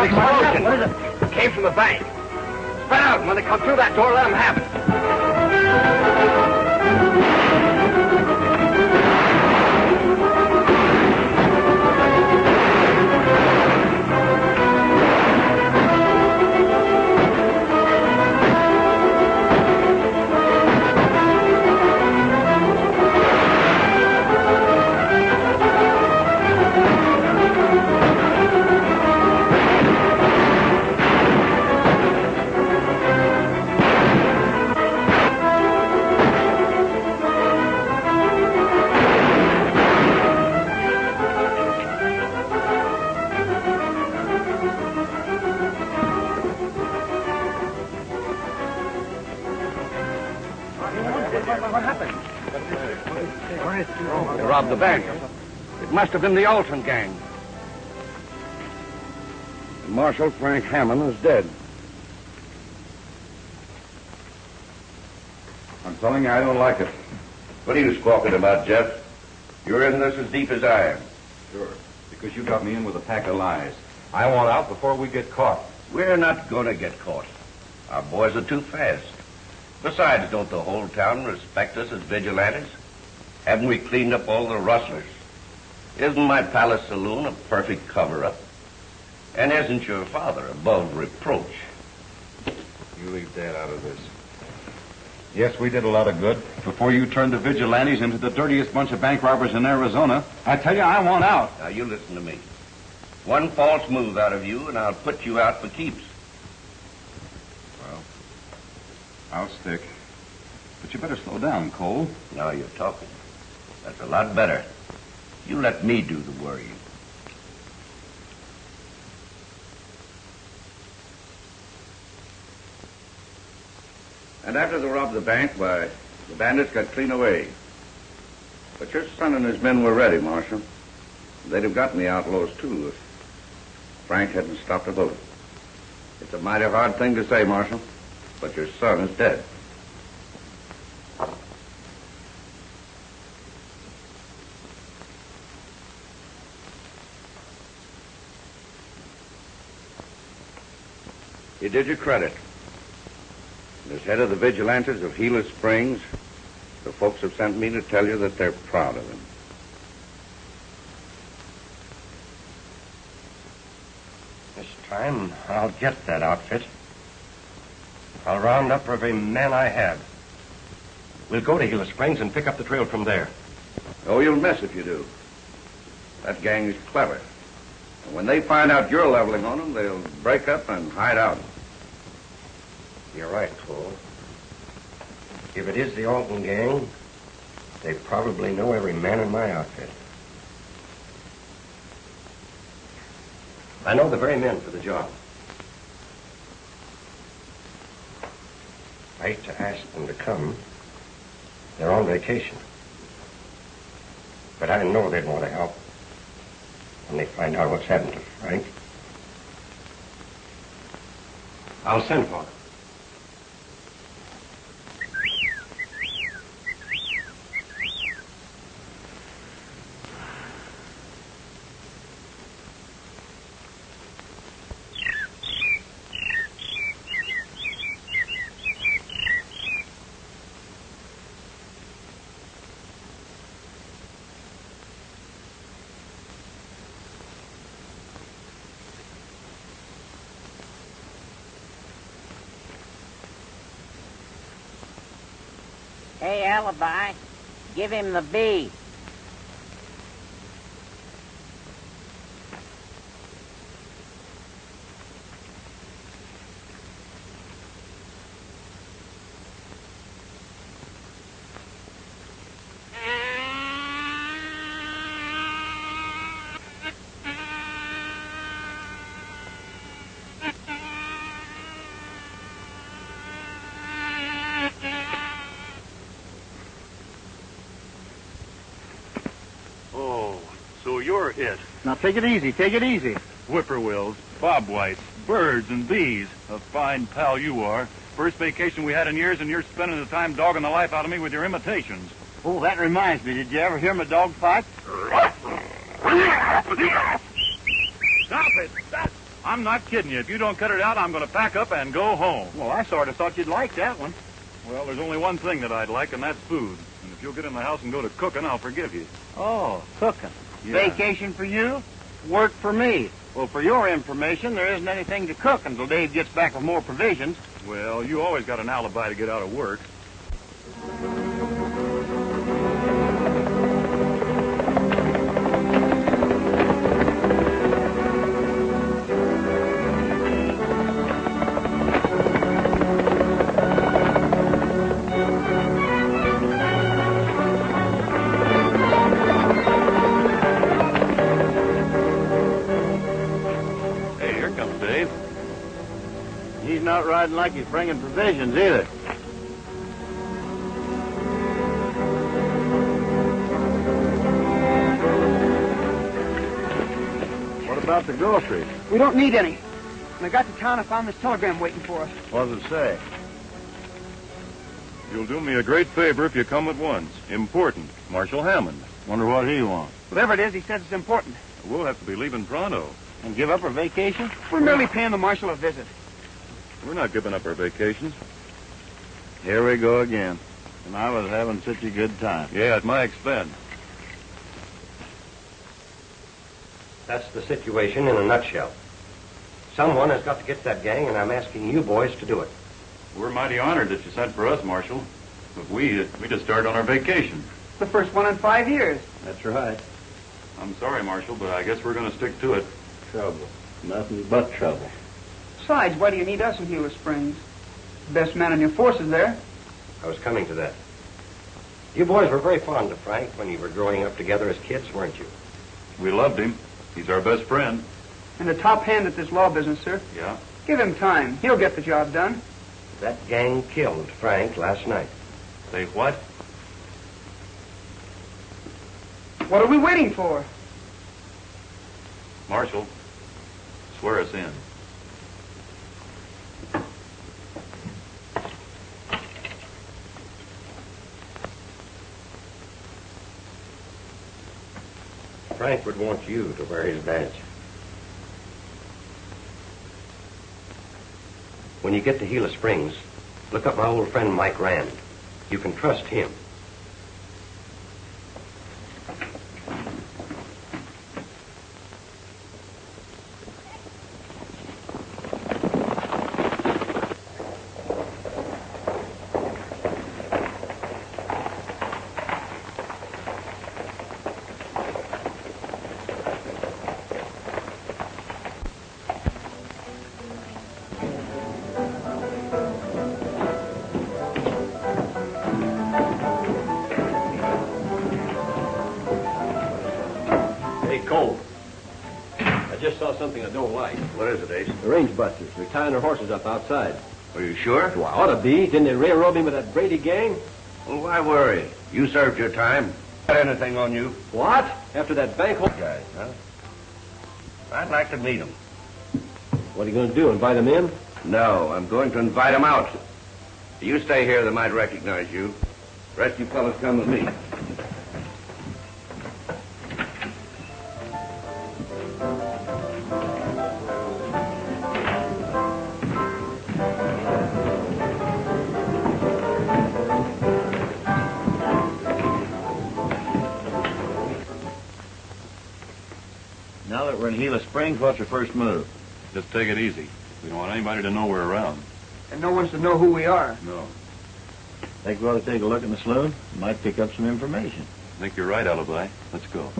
an explosion. What is it? It came from the bank. Spread out, and when they come through that door, let them have it. What happened? They robbed the bank. It must have been the Alton gang. And Marshal Frank Hammond is dead. I'm telling you, I don't like it. What are you squawking about, Jeff? You're in this as deep as I am. Sure, because you got me in with a pack of lies. I want out before we get caught. We're not going to get caught. Our boys are too fast. Besides, don't the whole town respect us as vigilantes? Haven't we cleaned up all the rustlers? Isn't my palace saloon a perfect cover-up? And isn't your father above reproach? You leave Dad out of this. Yes, we did a lot of good. Before you turned the vigilantes into the dirtiest bunch of bank robbers in Arizona, I tell you, I want out. Now, you listen to me. One false move out of you, and I'll put you out for keeps. Well, I'll stick. But you better slow down, Cole. Now you're talking. That's a lot better. You let me do the worrying. And after they robbed the bank, why, the bandits got clean away. But your son and his men were ready, Marshal. They'd have gotten the outlaws, too, if Frank hadn't stopped a bullet. It's a mighty hard thing to say, Marshal, but your son is dead. You did your credit. As head of the vigilantes of Gila Springs, the folks have sent me to tell you that they're proud of him. This time, I'll get that outfit. I'll round up every man I have. We'll go to Gila Springs and pick up the trail from there. Oh, you'll miss if you do. That gang is clever. And when they find out you're leveling on them, they'll break up and hide out. You're right, Cole. If it is the Alton gang, they probably know every man in my outfit. I know the very men for the job. I hate to ask them to come. They're on vacation. But I know they'd want to help when they find out what's happened to Frank. I'll send for them. Hey, Alibi, give him the B. You're it. Now, take it easy. Take it easy. Whippoorwills, bobwhites, birds, and bees. A fine pal you are. First vacation we had in years, and you're spending the time dogging the life out of me with your imitations. Oh, that reminds me. Did you ever hear my dog fight? Stop it! I'm not kidding you. If you don't cut it out, I'm going to pack up and go home. Well, I sort of thought you'd like that one. Well, there's only one thing that I'd like, and that's food. And if you'll get in the house and go to cooking, I'll forgive you. Oh, cooking. Yeah. Vacation for you, work for me. Well, for your information, there isn't anything to cook until Dave gets back with more provisions. Well, you always got an alibi to get out of work. Hey, here comes Dave. He's not riding like he's bringing provisions either. What about the groceries? We don't need any. When I got to town, I found this telegram waiting for us. What does it say? You'll do me a great favor if you come at once. Important. Marshal Hammond. Wonder what he wants. Whatever it is, he says it's important. We'll have to be leaving pronto. And give up her vacation? We're merely paying the marshal a visit. We're not giving up our vacations. Here we go again. And I was having such a good time. Yeah, at my expense. That's the situation in a nutshell. Someone has got to get that gang, and I'm asking you boys to do it. We're mighty honored that you sent for us, Marshal. But we just started on our vacation. The first one in 5 years. That's right. I'm sorry, Marshal, but I guess we're going to stick to it. Trouble. Nothing but trouble. Besides, why do you need us in Gila Springs? Best man in your forces there. I was coming to that. You boys were very fond of Frank when you were growing up together as kids, weren't you? We loved him. He's our best friend. And a top hand at this law business, sir. Yeah? Give him time. He'll get the job done. That gang killed Frank last night. Say what? What are we waiting for? Marshal, swear us in. Frank would want you to wear his badge. When you get to Gila Springs, look up my old friend Mike Rand. You can trust him. Cole. I just saw something I don't like. What is it, Ace? The range busters. They're tying their horses up outside. Are you sure? Well, I ought to be. Didn't they railroad me with that Brady gang? Well, why worry? You served your time. Got anything on you? What? After that bank hole... Guys, huh? I'd like to meet them. What are you going to do, invite them in? No, I'm going to invite them out. You stay here, they might recognize you. The rest of you fellas come with me. Now that we're in Gila Springs, what's your first move? Just take it easy. We don't want anybody to know we're around. And no one's to know who we are. No. Think we ought to take a look in the saloon? Might pick up some information. I think you're right, Alibi. Let's go.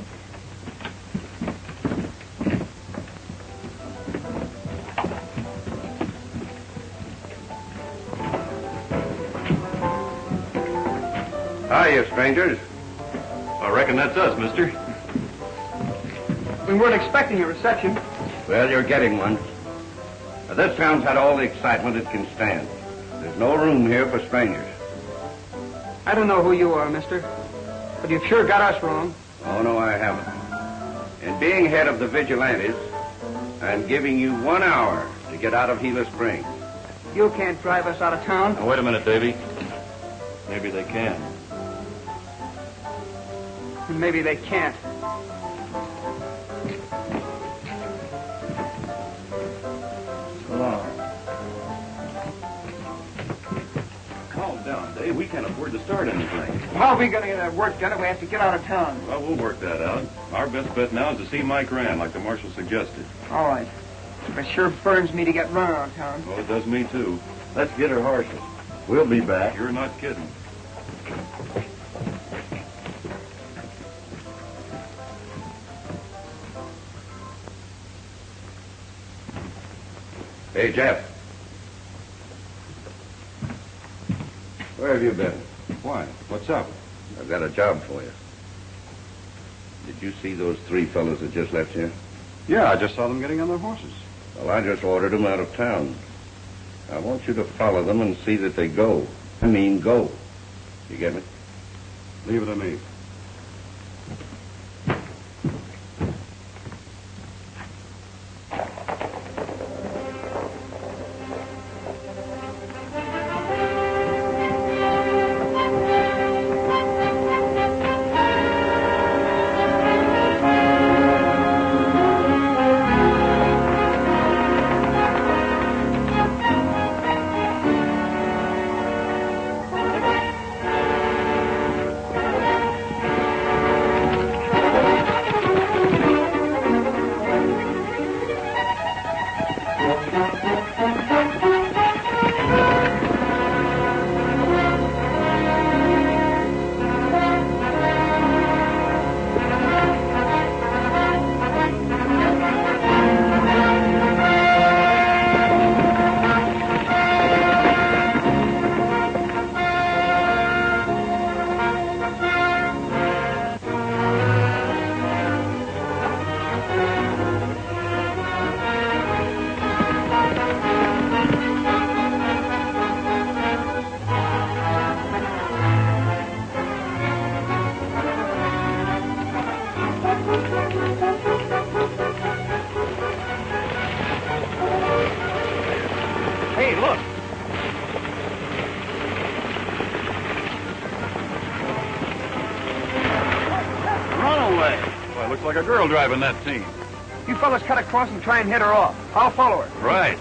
Hiya, strangers. I reckon that's us, mister. We weren't expecting a reception. Well, you're getting one. Now, this town's had all the excitement it can stand. There's no room here for strangers. I don't know who you are, mister, but you've sure got us wrong. Oh, no, I haven't. In being head of the vigilantes, I'm giving you 1 hour to get out of Gila Springs. You can't drive us out of town. Now, wait a minute, Davy. Maybe they can. And maybe they can't. down, Dave. We can't afford to start anything. How are we going to get that work done if we have to get out of town? Well, we'll work that out. Our best bet now is to see Mike Rand, like the marshal suggested. All right. It sure burns me to get run out of town. Oh, it does me, too. Let's get her horses. We'll be back. You're not kidding. Hey, Jeff. Where have you been? Why? What's up? I've got a job for you. Did you see those 3 fellows that just left here? Yeah, I just saw them getting on their horses. Well, I just ordered them out of town. I want you to follow them and see that they go. I mean, go. You get me? Leave it to me. Hey, look. Runaway. Well, looks like a girl driving that team. You fellas cut across and try and head her off. I'll follow her. Right.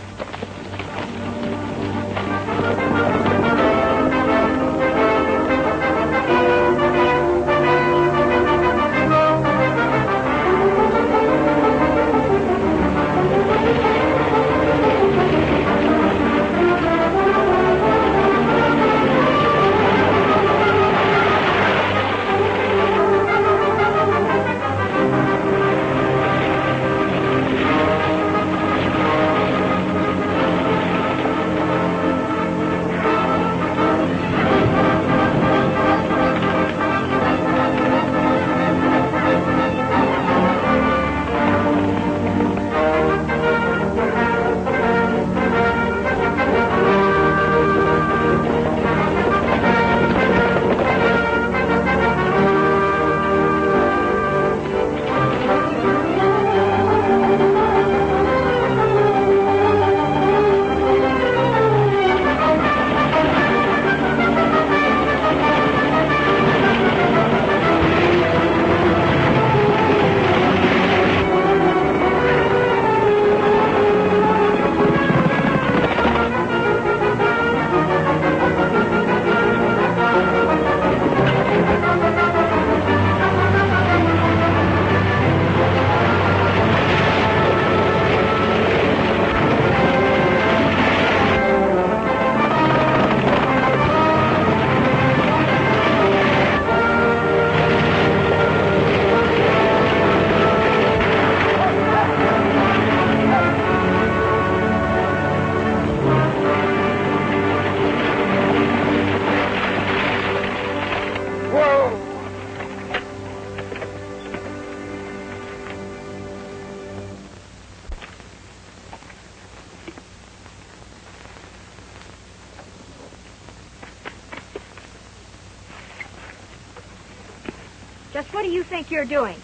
Just what do you think you're doing?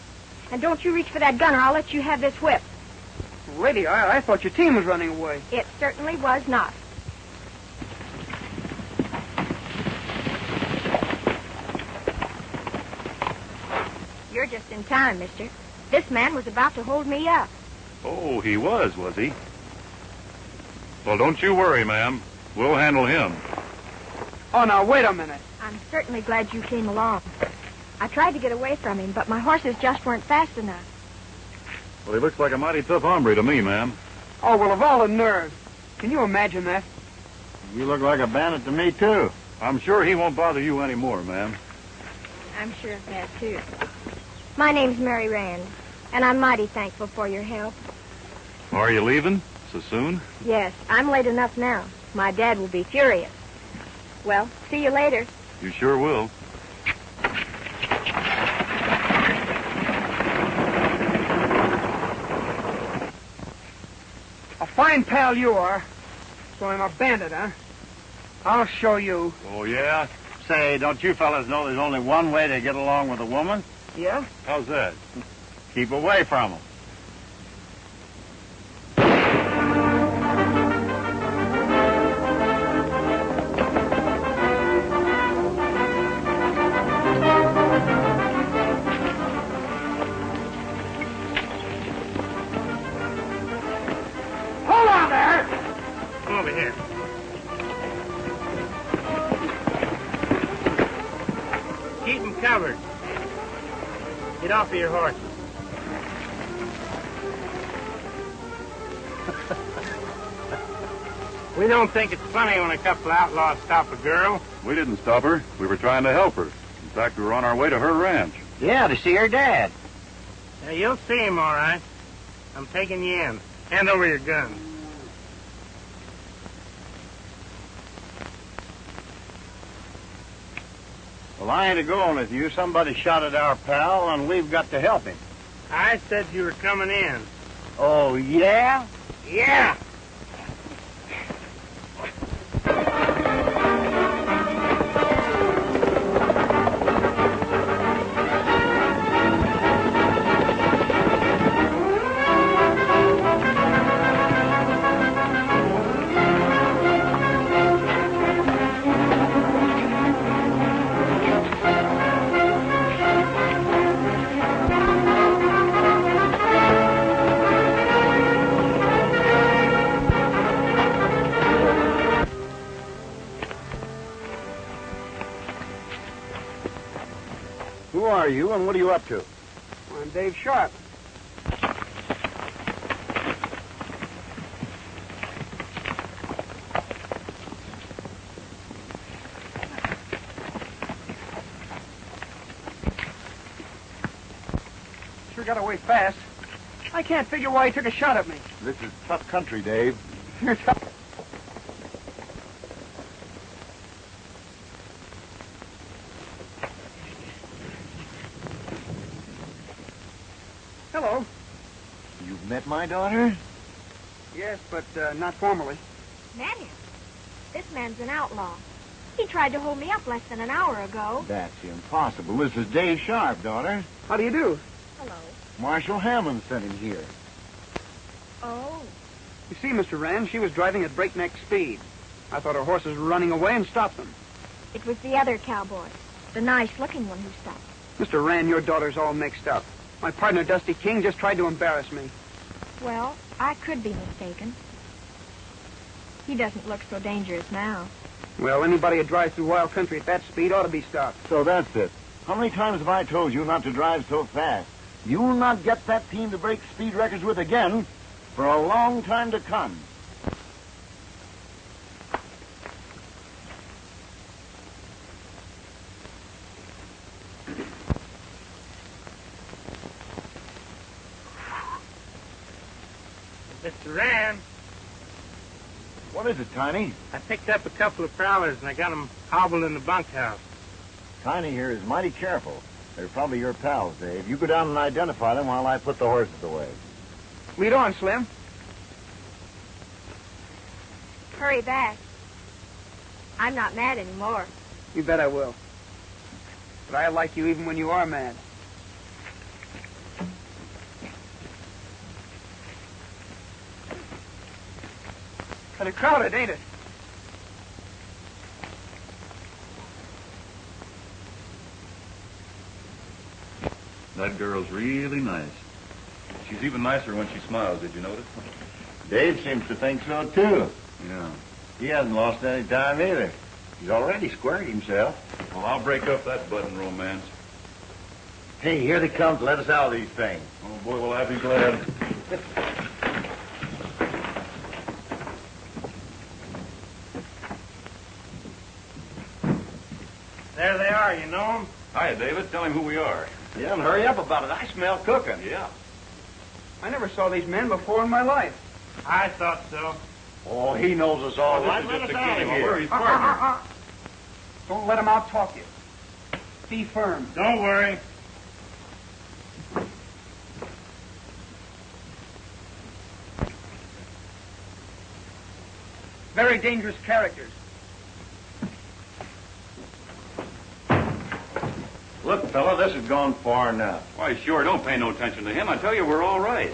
And don't you reach for that gun or I'll let you have this whip. Lady, I thought your team was running away. It certainly was not. You're just in time, mister. This man was about to hold me up. Oh, he was he? Well, don't you worry, ma'am. We'll handle him. Oh, now, wait a minute. I'm certainly glad you came along. I tried to get away from him, but my horses just weren't fast enough. Well, he looks like a mighty tough hombre to me, ma'am. Oh, well, of all the nerve. Can you imagine that? You look like a bandit to me, too. I'm sure he won't bother you anymore, ma'am. I'm sure of that, too. My name's Mary Rand, and I'm mighty thankful for your help. Are you leaving so soon? Yes, I'm late enough now. My dad will be furious. Well, see you later. You sure will. A fine pal you are. So I'm a bandit, huh? I'll show you. Oh, yeah? Say, don't you fellas know there's only one way to get along with a woman? Yeah? How's that? Keep away from them. Hold on there! Come over here. Keep them covered. Get off of your horses. We don't think it's funny when a couple outlaws stop a girl. We didn't stop her. We were trying to help her. In fact, we were on our way to her ranch. Yeah, to see her dad. Yeah, you'll see him, all right. I'm taking you in. Hand over your gun. Well, I ain't a-going with you. Somebody shot at our pal, and we've got to help him. I said you were coming in. Oh, yeah? Yeah! Who are you, and what are you up to? I'm Dave Sharp. Sure got away fast. I can't figure why he took a shot at me. This is tough country, Dave. You're tough. Hello. You've met my daughter? Yes, but not formally. Met him? This man's an outlaw. He tried to hold me up less than an hour ago. That's impossible. This is Dave Sharp, daughter. How do you do? Hello. Marshal Hammond sent him here. Oh. You see, Mr. Rand, she was driving at breakneck speed. I thought her horses were running away and stopped them. It was the other cowboy, the nice-looking one who stopped. Mr. Rand, your daughter's all mixed up. My partner, Dusty King, just tried to embarrass me. Well, I could be mistaken. He doesn't look so dangerous now. Well, anybody who drives through wild country at that speed ought to be stopped. So that's it. How many times have I told you not to drive so fast? You'll not get that team to break speed records with again for a long time to come. Mr. Rand. What is it, Tiny? I picked up a couple of prowlers and I got them hobbled in the bunkhouse. Tiny here is mighty careful. They're probably your pals, Dave. You go down and identify them while I put the horses away. Lead on, Slim. Hurry back. I'm not mad anymore. You bet I will. But I like you even when you are mad. Kind of crowded, ain't it? That girl's really nice. She's even nicer when she smiles, did you notice? Dave seems to think so, too. Yeah. He hasn't lost any time either. He's already squared himself. Well, I'll break up that budding romance. Hey, here they come to let us out of these things. Oh, boy, will I be glad. There they are, you know them? Hi, David. Tell him who we are. Yeah, and hurry up about it. I smell cooking. Yeah. I never saw these men before in my life. I thought so. Oh, he knows us all. This Right, is let just us a out of game. here. We're his partner. Don't let them out-talk you. Be firm. Don't worry. Very dangerous characters. Look, fella, this has gone far enough. Why, sure, don't pay no attention to him. I tell you, we're all right.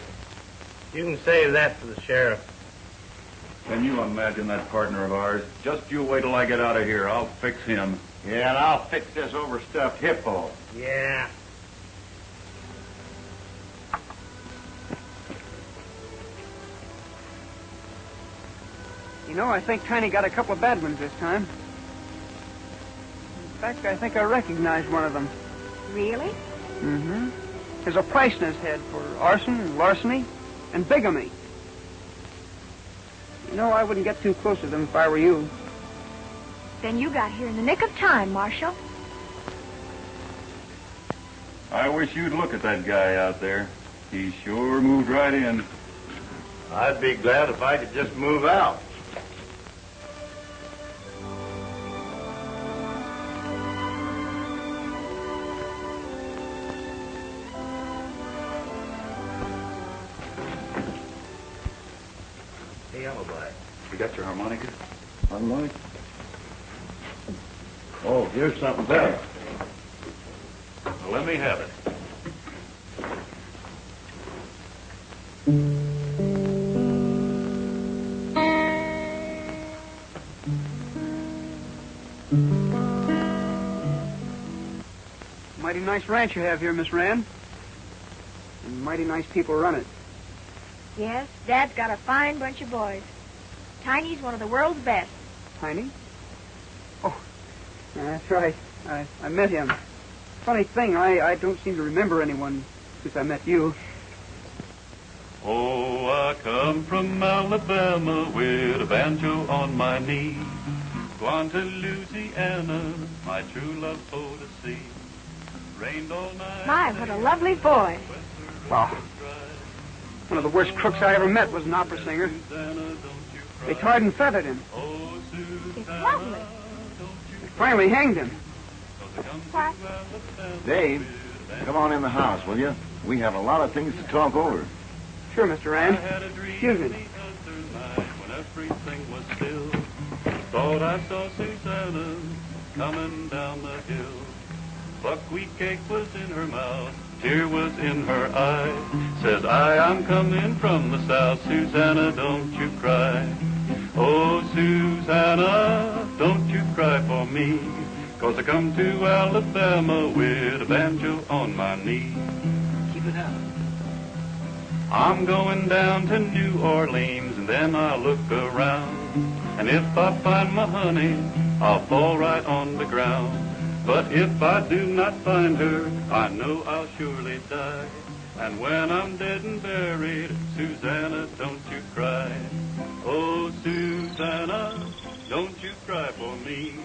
You can save that for the sheriff. Can you imagine that partner of ours? Just you wait till I get out of here. I'll fix him. Yeah, and I'll fix this overstuffed hippo. Yeah. You know, I think Tiny got a couple of bad ones this time. In fact, I think I recognized one of them. Really? Mm-hmm. There's a price in his head for arson and larceny and bigamy. You know, I wouldn't get too close to them if I were you. Then you got here in the nick of time, Marshal. I wish you'd look at that guy out there. He sure moved right in. I'd be glad if I could just move out. Hey, Alibi, you got your harmonica? Harmonica? Oh, here's something better. Well, let me have it. Mighty nice ranch you have here, Miss Rand. And mighty nice people run it. Yes, Dad's got a fine bunch of boys. Tiny's one of the world's best. Tiny? Oh, that's right. I met him. Funny thing, I don't seem to remember anyone since I met you. Oh, I come from Alabama with a banjo on my knee. Gone to Louisiana, my true love for to see. Rained all night. My, what a lovely boy. Oh, one of the worst crooks I ever met was an opera singer. They tarred and feathered him. It's lovely. They finally hanged him. What? Dave, come on in the house, will you? We have a lot of things to talk over. Sure, Mr. Rand. Excuse me. When everything was still, thought I saw Susanna coming down the hill. Buckwheat cake was in her mouth, tear was in her eye. Says I'm coming from the south, Susanna, don't you cry. Oh, Susanna, don't you cry for me, 'cause I come to Alabama with a banjo on my knee. Keep it up. I'm going down to New Orleans, and then I'll look around. And if I find my honey, I'll fall right on the ground. But if I do not find her, I know I'll surely die. And when I'm dead and buried, Susanna, don't you cry. Oh, Susanna, don't you cry for me,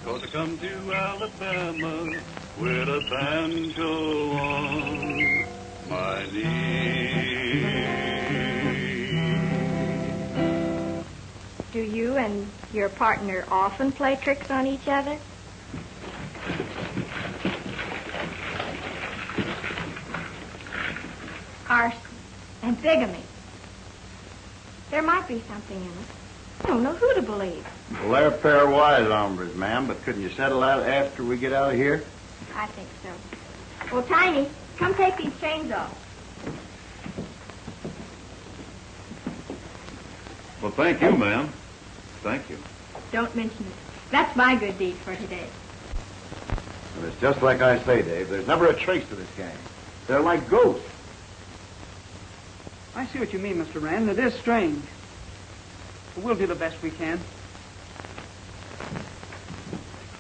'cause I come to Alabama with a banjo on my knee. Do you and your partner often play tricks on each other? Arson and bigamy. There might be something in it. I don't know who to believe. Well, they're a pair of wise hombres, ma'am, but couldn't you settle out after we get out of here? I think so. Well, Tiny, come take these chains off. Well, thank you, ma'am. Thank you. Don't mention it. That's my good deed for today. And it's just like I say, Dave. There's never a trace to this gang. They're like ghosts. I see what you mean, Mr. Rand. It is strange. But we'll do the best we can.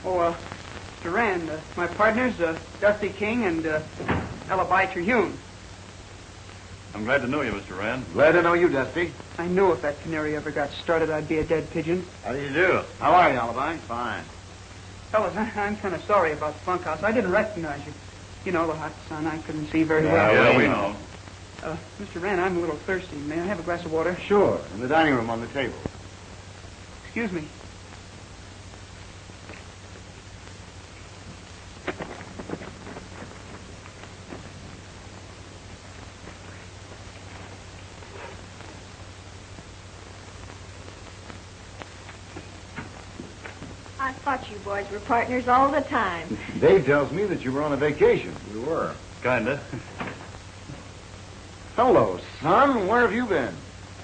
Oh, Mr. Rand, my partners, Dusty King and Alibi Terhune. I'm glad to know you, Mr. Rand. Glad to know you, Dusty. I knew if that canary ever got started, I'd be a dead pigeon. How do you do? How are you, Alibi? Fine. Fellas, I'm kind of sorry about the bunkhouse. I didn't recognize you. You know, the hot sun, I couldn't see very well. Yeah, we know. Mr. Rand, I'm a little thirsty. May I have a glass of water? Sure. In the dining room on the table. Excuse me. I thought you boys were partners all the time. Dave tells me that you were on a vacation. We were. Kinda. Hello, son. Where have you been?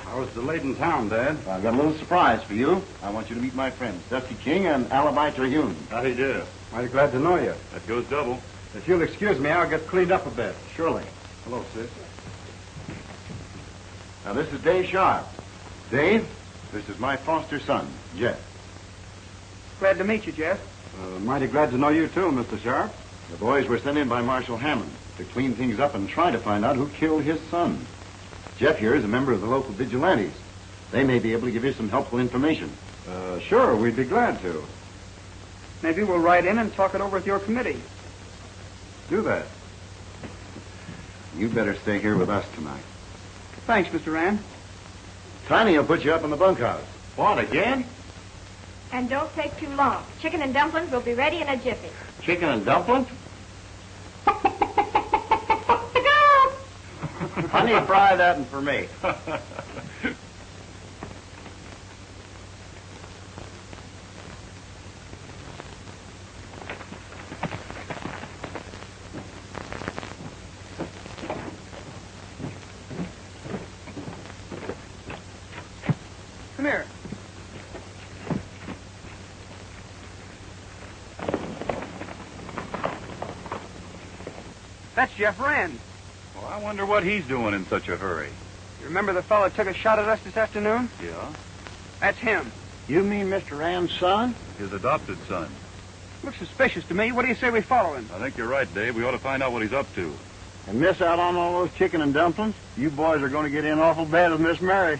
I was delayed in town, Dad. I've got a little surprise for you. I want you to meet my friends, Dusty King and Alibi Terhune. How do you do? Mighty glad to know you. That goes double. If you'll excuse me, I'll get cleaned up a bit. Surely. Hello, sis. Now, this is Dave Sharp. Dave, this is my foster son, Jeff. Glad to meet you, Jeff. Mighty glad to know you, too, Mr. Sharp. The boys were sent in by Marshal Hammond to clean things up and try to find out who killed his son. Jeff here is a member of the local vigilantes. They may be able to give you some helpful information. Sure, we'd be glad to. Maybe we'll ride in and talk it over with your committee. Do that. You better stay here with us tonight. Thanks, Mr. Rand. Tiny will put you up in the bunkhouse. What, again? And don't take too long. Chicken and dumplings will be ready in a jiffy. Chicken and dumplings? Honey, fry that one for me. Come here. That's Jeff Rand. Well, I wonder what he's doing in such a hurry. You remember the fellow that took a shot at us this afternoon? Yeah? That's him. You mean Mr. Rand's son? His adopted son. Looks suspicious to me. What do you say we follow him? I think you're right, Dave. We ought to find out what he's up to. And miss out on all those chicken and dumplings? You boys are going to get in awful bad with Miss Mary.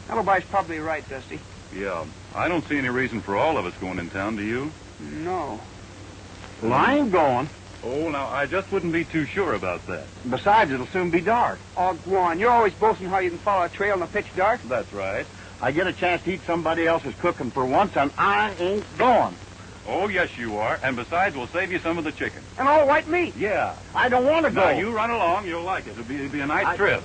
Alibi's probably right, Dusty. Yeah. I don't see any reason for all of us going in town, do you? No. Well, I ain't going. Oh, now, I just wouldn't be too sure about that. Besides, it'll soon be dark. Oh, go on. You're always boasting how you can follow a trail in the pitch dark. That's right. I get a chance to eat somebody else's cooking for once, and I ain't going. Oh, yes, you are. And besides, we'll save you some of the chicken. And all white meat. Yeah. I don't want to go. Now, you run along. You'll like it. It'll be a nice trip.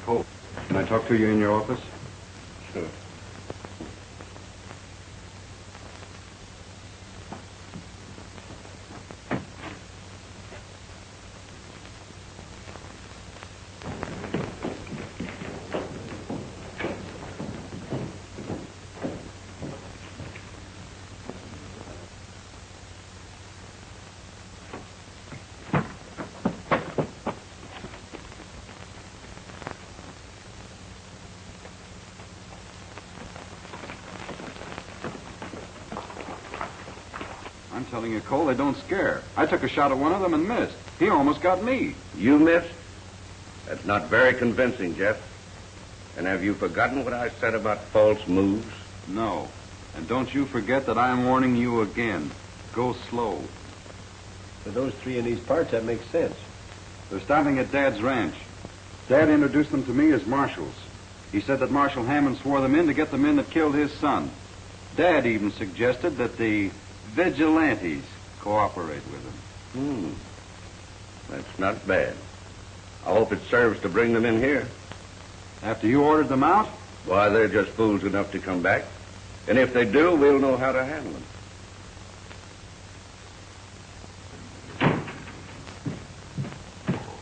Hope, can I talk to you in your office? Sure. I'm telling you, Cole, they don't scare. I took a shot at one of them and missed. He almost got me. You missed? That's not very convincing, Jeff. And have you forgotten what I said about false moves? No. And don't you forget that I am warning you again. Go slow. For those three in these parts, that makes sense. They're stopping at Dad's ranch. Dad introduced them to me as marshals. He said that Marshal Hammond swore them in to get the men that killed his son. Dad even suggested that the vigilantes cooperate with him. That's not bad. I hope it serves to bring them in here. After you ordered them out? Why, they're just fools enough to come back. And if they do, we'll know how to handle them.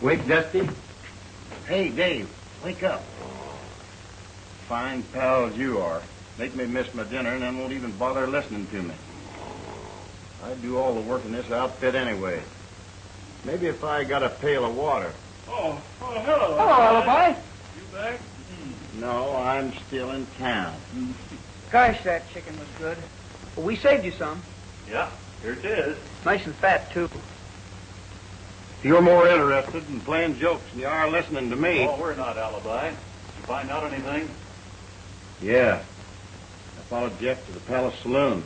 Wake, Dusty. Hey, Dave, wake up. Fine pals you are. Make me miss my dinner and then won't even bother listening to me. I do all the work in this outfit anyway. Maybe if I got a pail of water. Hello. Hello, Alibi. You back? No, I'm still in town. Gosh, that chicken was good. Well, we saved you some. Yeah, here it is. Nice and fat, too. You're more interested in playing jokes than you are listening to me. Oh, we're not, Alibi. Did you find out anything? Yeah. I followed Jeff to the Palace Saloon.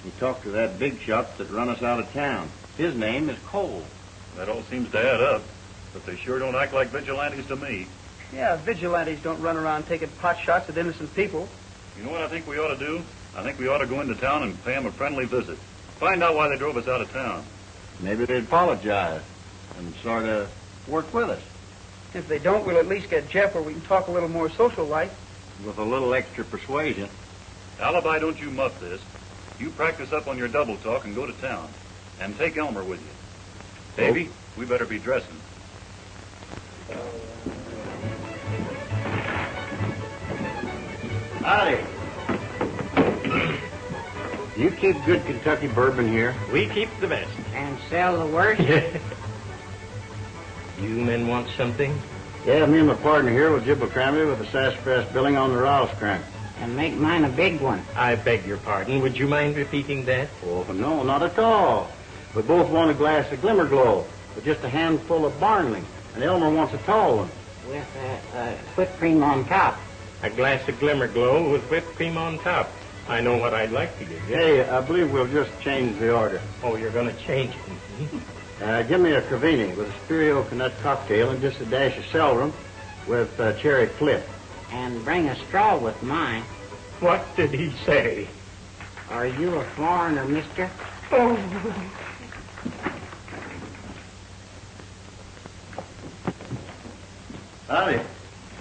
He talked to that big shot that run us out of town. His name is Cole. That all seems to add up, but they sure don't act like vigilantes to me. Yeah, vigilantes don't run around taking pot shots at innocent people. You know what I think we ought to do? I think we ought to go into town and pay them a friendly visit. Find out why they drove us out of town. Maybe they'd apologize and sort of work with us. If they don't, we'll at least get Jeff where we can talk a little more social-like. With a little extra persuasion. Alibi, don't you muff this. You practice up on your double talk and go to town. And take Elmer with you. Davy, we better be dressing. Howdy. You keep good Kentucky bourbon here? We keep the best. And sell the worst? You men want something? Yeah, me and my partner here will jibble crammy with the sassafras billing on the Rosecrans. And make mine a big one. I beg your pardon. Would you mind repeating that? Oh, no, not at all. We both want a glass of Glimmer Glow with just a handful of barley. And Elmer wants a tall one. With whipped cream on top. A glass of Glimmer Glow with whipped cream on top. I know what I'd like to give you. Hey, I believe we'll just change the order. Oh, you're going to change it. Give me a Cravini with a Spirito Nut cocktail and just a dash of celerum with cherry flip. And bring a straw with mine. What did he say? Are you a foreigner, mister? Oh. Howdy.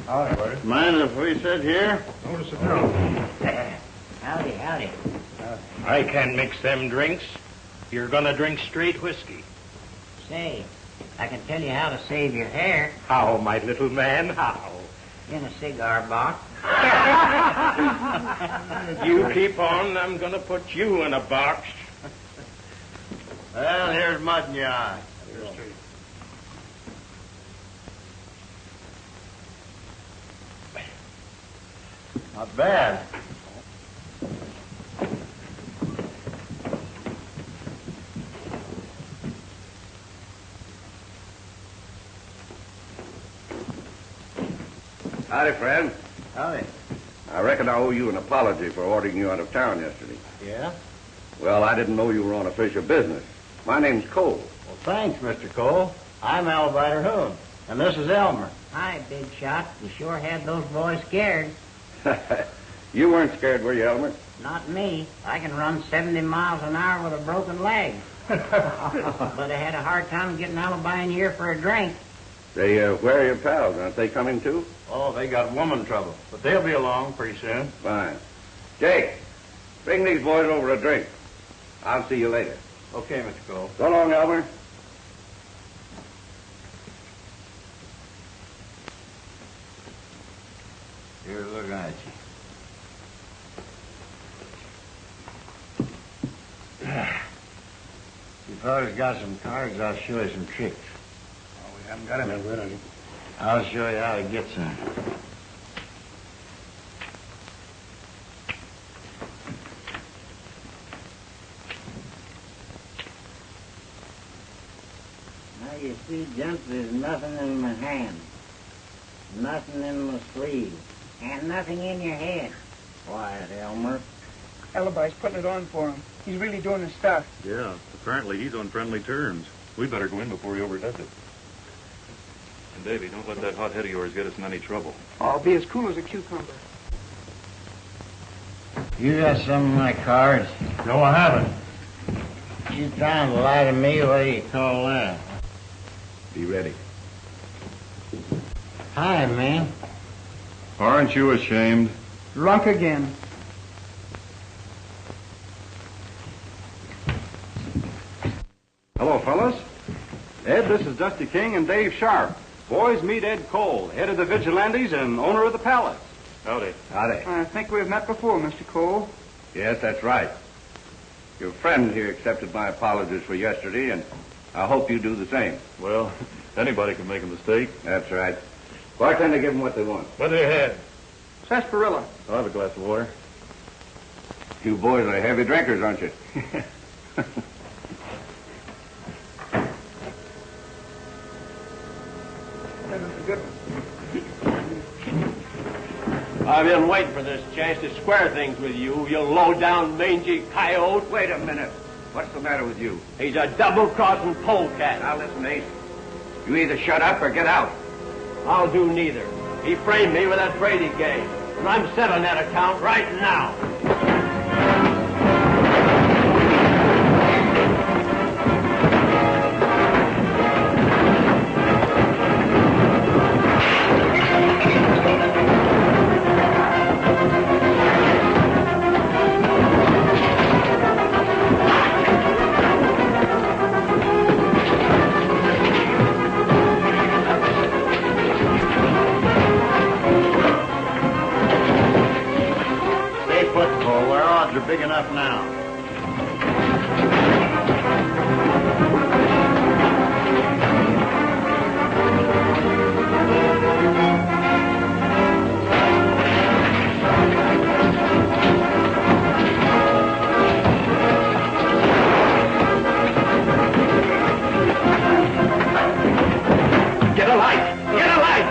Howdy, buddy. Mind if we sit here? Notice it now. Howdy. I can't mix them drinks. You're going to drink straight whiskey. Say, I can tell you how to save your hair. How, my little man, how? In a cigar box. You keep on, I'm going to put you in a box. Well, here's mud in your eye. Not bad. Howdy, friend. Howdy. I reckon I owe you an apology for ordering you out of town yesterday. Yeah? Well, I didn't know you were on official business. My name's Cole. Well, thanks, Mr. Cole. I'm Alibi Terhune, and this is Elmer. Hi, big shot. You sure had those boys scared. You weren't scared, were you, Elmer? Not me. I can run 70 miles an hour with a broken leg. But I had a hard time getting Alibi in here for a drink. Say, where are your pals? Aren't they coming too? Oh, they got woman trouble, but they'll be along pretty soon. Fine. Jake, bring these boys over a drink. I'll see you later. Okay, Mr. Cole. So long, Elmer. Here's looking at you. You fellas got some cards, I'll show you some tricks. Oh, we haven't got any good, have you? I'll show you how to get some. Now, you see, gents, there's nothing in my hand. Nothing in my sleeve. And nothing in your head. Quiet, Elmer. Alibi's putting it on for him. He's really doing his stuff. Yeah, apparently he's on friendly terms. We better go in before he overdoes it. And Davy, don't let that hot head of yours get us in any trouble. I'll be as cool as a cucumber. You got some of my cards? No, I haven't. You trying to lie to me? What do you call that? Be ready. Hi, man. Aren't you ashamed? Drunk again. Hello, fellas. Ed, this is Dusty King and Dave Sharp. Boys, meet Ed Cole, head of the Vigilantes and owner of the Palace. Howdy. Howdy. I think we've met before, Mr. Cole. Yes, that's right. Your friend here accepted my apologies for yesterday, and I hope you do the same. Well, anybody can make a mistake. That's right. Bartender, give them what they want. What do you have? Sarsaparilla. I'll have a glass of water. You boys are heavy drinkers, aren't you? That was a good one. I've been waiting for this chance to square things with you, you low-down, mangy coyote. Wait a minute. What's the matter with you? He's a double-crossing polecat. Now listen, Ace. You either shut up or get out. I'll do neither. He framed me with that Brady game, and I'm settling that account right now. Big enough now. Get a light! Get a light!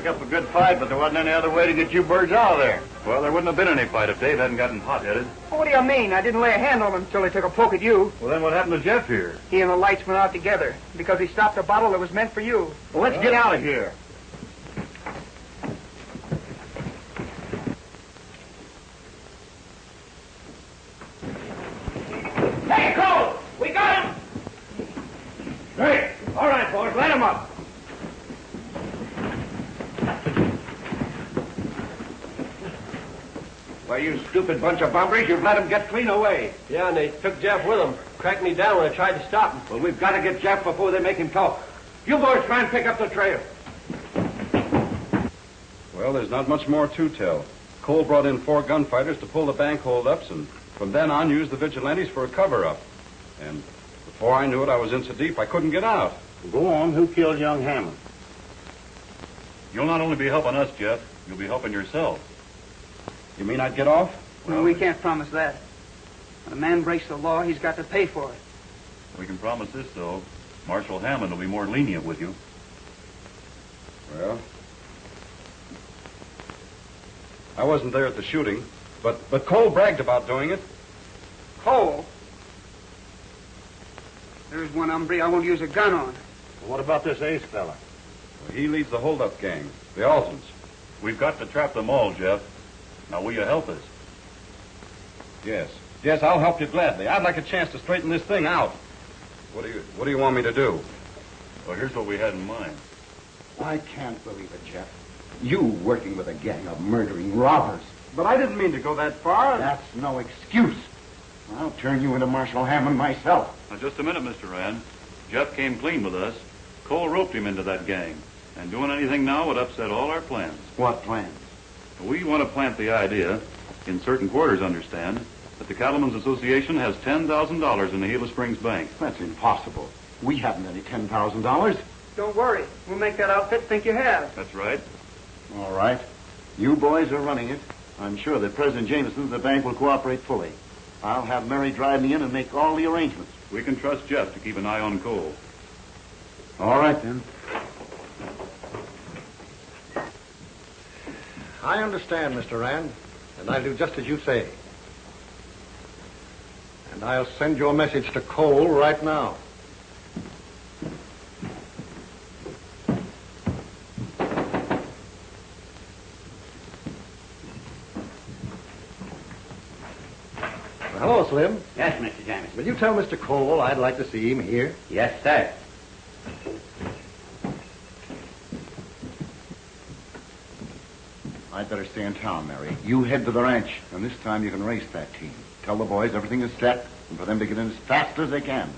Up a good fight, but there wasn't any other way to get you birds out of there. Well, there wouldn't have been any fight if Dave hadn't gotten hot-headed. What do you mean? I didn't lay a hand on him until he took a poke at you. Well, then what happened to Jeff here? He and the lights went out together because he stopped a bottle that was meant for you. Well, let's get out of here. Hey, Cole! We got him! Great. All right, boys, let him up. Why, you stupid bunch of bumpers, you've let him get clean away. Yeah, and they took Jeff with them. Cracked me down when I tried to stop him. Well, we've got to get Jeff before they make him talk. You boys try and pick up the trail. Well, there's not much more to tell. Cole brought in 4 gunfighters to pull the bank hold-ups, and from then on used the vigilantes for a cover-up. And before I knew it, I was in so deep I couldn't get out. Go on. Who killed young Hammond? You'll not only be helping us, Jeff, you'll be helping yourself. You mean I'd get off? Well, we can't promise that. When a man breaks the law, he's got to pay for it. We can promise this, though. Marshal Hammond will be more lenient with you. Well, I wasn't there at the shooting, but Cole bragged about doing it. Cole? There's one hombre I won't use a gun on. Well, what about this Ace fella? Well, he leads the hold-up gang, the Altons. We've got to trap them all, Jeff. Now, will you help us? Yes. Yes, I'll help you gladly. I'd like a chance to straighten this thing out. What do you want me to do? Well, here's what we had in mind. I can't believe it, Jeff. You working with a gang of murdering robbers. But I didn't mean to go that far. That's no excuse. I'll turn you into Marshal Hammond myself. Now, just a minute, Mr. Rand. Jeff came clean with us. Cole roped him into that gang. And doing anything now would upset all our plans. What plans? We want to plant the idea, in certain quarters, understand, that the Cattlemen's Association has $10,000 in the Gila Springs Bank. That's impossible. We haven't any $10,000. Don't worry. We'll make that outfit think you have. That's right. All right. You boys are running it. I'm sure that President Jameson of the bank will cooperate fully. I'll have Mary drive me in and make all the arrangements. We can trust Jeff to keep an eye on Cole. All right, then. I understand, Mr. Rand, and I'll do just as you say. And I'll send your message to Cole right now. Hello, Slim. Yes, Mr. Jameson. Will you tell Mr. Cole I'd like to see him here? Yes, sir. I'd better stay in town, Mary. You head to the ranch, and this time you can race that team. Tell the boys everything is set, and for them to get in as fast as they can.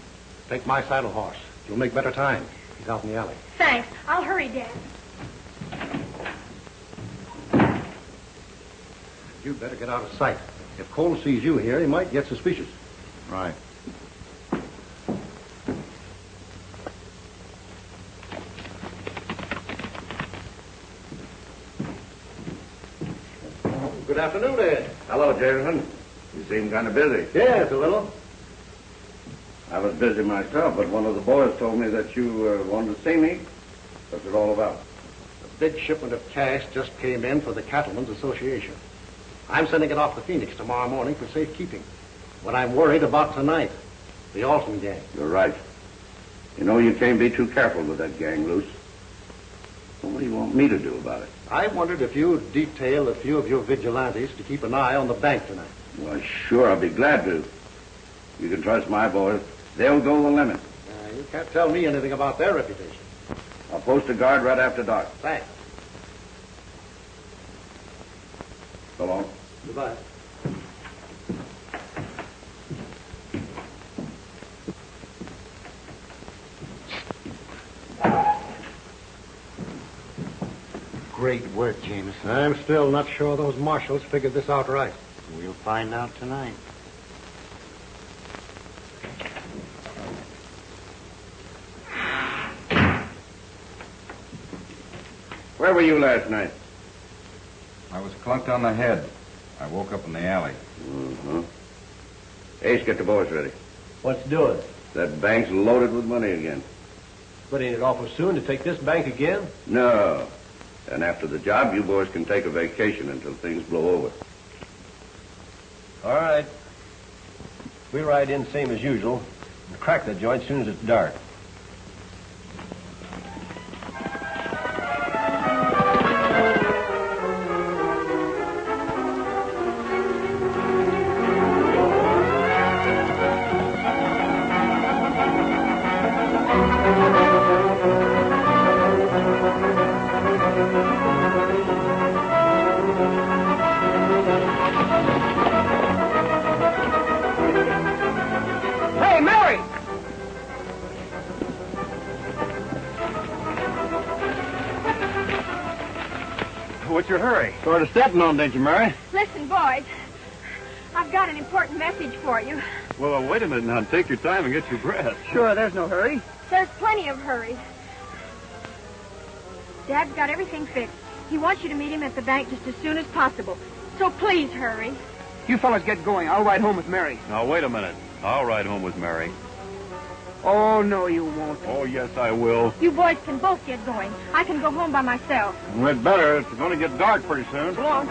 Take my saddle horse. You'll make better time. He's out in the alley. Thanks. I'll hurry, Dad. You'd better get out of sight. If Cole sees you here, he might get suspicious. Right. Good afternoon, Ed. Hello, Jameson. You seem kind of busy. Yes, a little. I was busy myself, but one of the boys told me that you wanted to see me. What's it all about? A big shipment of cash just came in for the Cattlemen's Association. I'm sending it off to Phoenix tomorrow morning for safekeeping. What I'm worried about tonight, the Alton gang. You're right. You know, you can't be too careful with that gang loose. Well, what do you want me to do about it? I wondered if you'd detail a few of your vigilantes to keep an eye on the bank tonight. Well, sure, I'll be glad to. You can trust my boys. They'll go the limit. You can't tell me anything about their reputation. I'll post a guard right after dark. Thanks. So long. Goodbye. Great work, Jameson. I'm still not sure those marshals figured this out right. We'll find out tonight. Where were you last night? I was clunked on the head. I woke up in the alley. Mm-hmm. Ace, get the boys ready. What's doing? That bank's loaded with money again. But ain't it awful soon to take this bank again? No. And after the job, you boys can take a vacation until things blow over. All right. We ride in same as usual and crack the joint as soon as it's dark. Hey, Mary! What's your hurry? Sort of stepping on, didn't you, Mary? Listen, boys. I've got an important message for you. Well, wait a minute now. Take your time and get your breath. Sure, there's no hurry. There's plenty of hurry. Dad's got everything fixed. He wants you to meet him at the bank just as soon as possible. So please hurry. You fellas get going. I'll ride home with Mary. Now, wait a minute. I'll ride home with Mary. Oh, no, you won't. Oh, yes, I will. You boys can both get going. I can go home by myself. We'd better. It's going to get dark pretty soon. So long.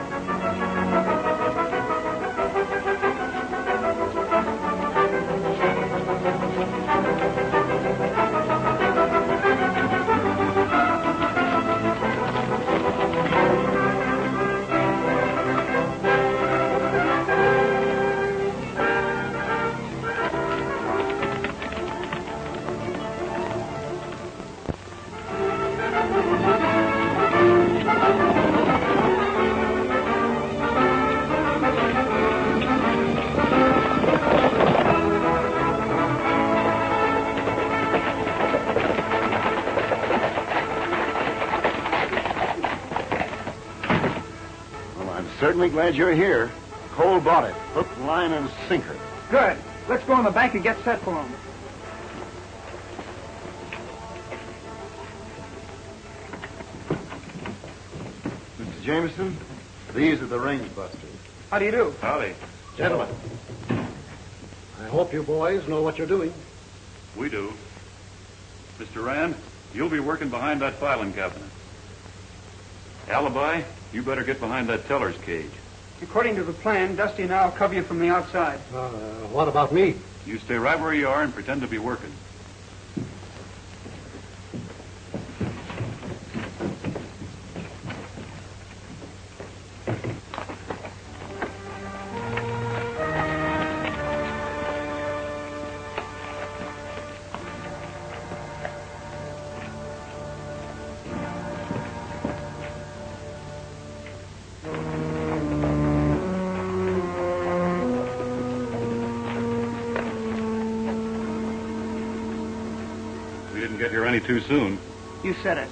Certainly glad you're here. Cole bought it. Hook, line, and sinker. Good. Let's go in the bank and get set for him. Mr. Jameson, these are the range busters. How do you do? Howdy. Gentlemen, I hope you boys know what you're doing. We do. Mr. Rand, you'll be working behind that filing cabinet. Alibi, you better get behind that teller's cage. According to the plan, Dusty and I'll cover you from the outside. What about me? You stay right where you are and pretend to be working. Didn't get here any too soon. You said it.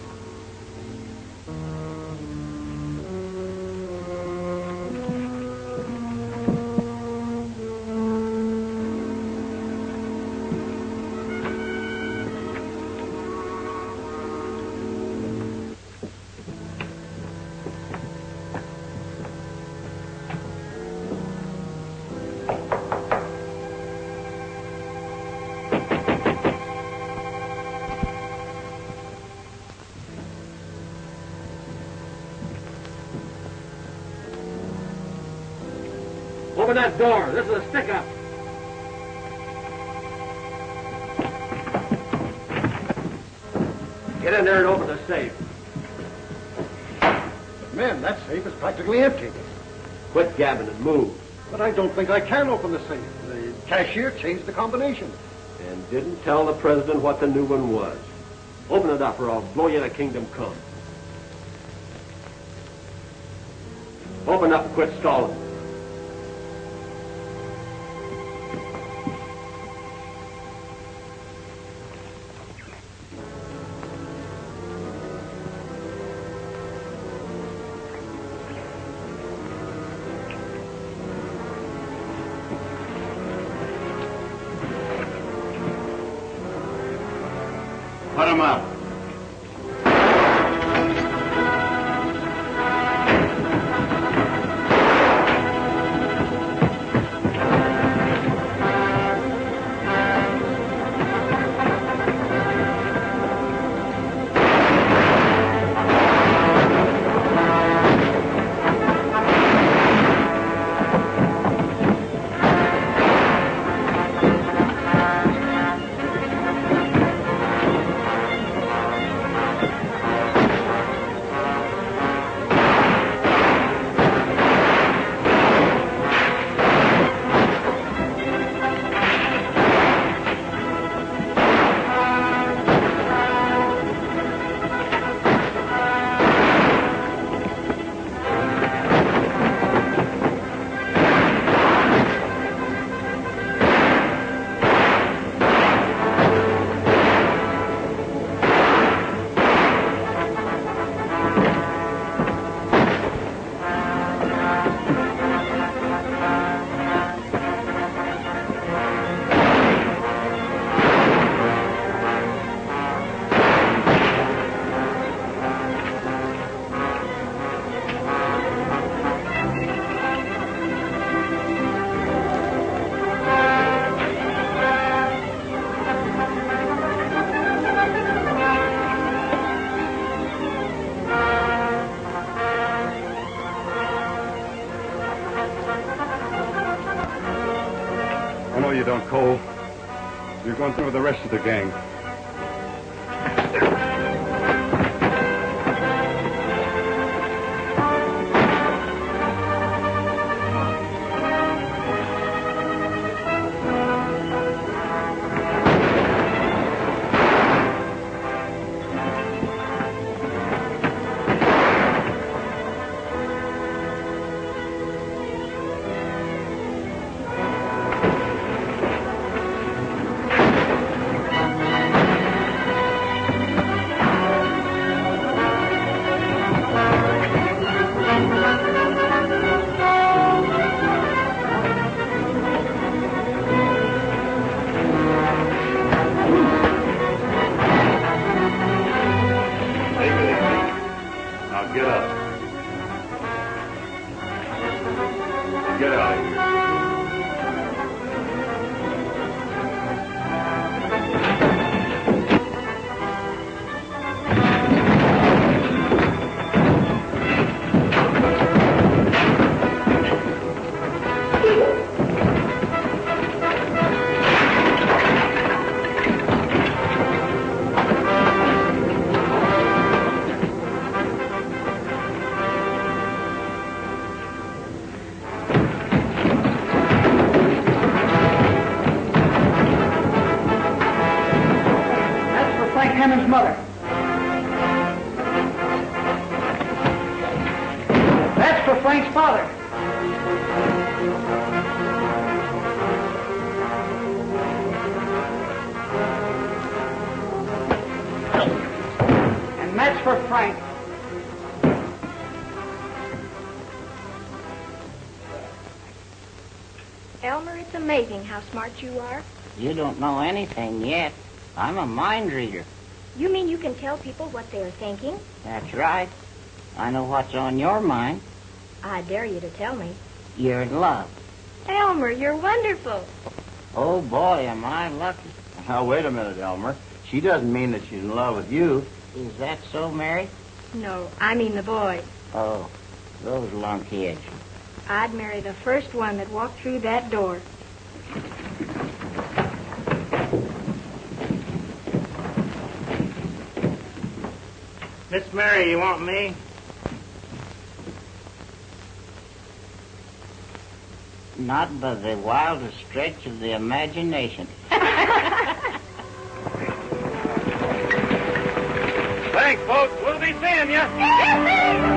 Open that door. This is a stick-up. Get in there and open the safe. Man, that safe is practically empty. Quit gabbing and move. But I don't think I can open the safe. The cashier changed the combination. And didn't tell the president what the new one was. Open it up or I'll blow you to kingdom come. Open up and quit stalling. Put him up. You don't, Cole. You're going through with the rest of the gang. Get up. Get out of here. Hammond's mother. That's for Frank's father. for Frank. Elmer, it's amazing how smart you are. You don't know anything yet. I'm a mind reader. You mean you can tell people what they're thinking? That's right. I know what's on your mind. I dare you to tell me. You're in love. Elmer, you're wonderful. Oh, boy, am I lucky. Now, wait a minute, Elmer. She doesn't mean that she's in love with you. Is that so, Mary? No, I mean the boy. Oh, those lunkheads. I'd marry the first one that walked through that door. Miss Mary, you want me? Not by the wildest stretch of the imagination. Thanks, folks. We'll be seeing you.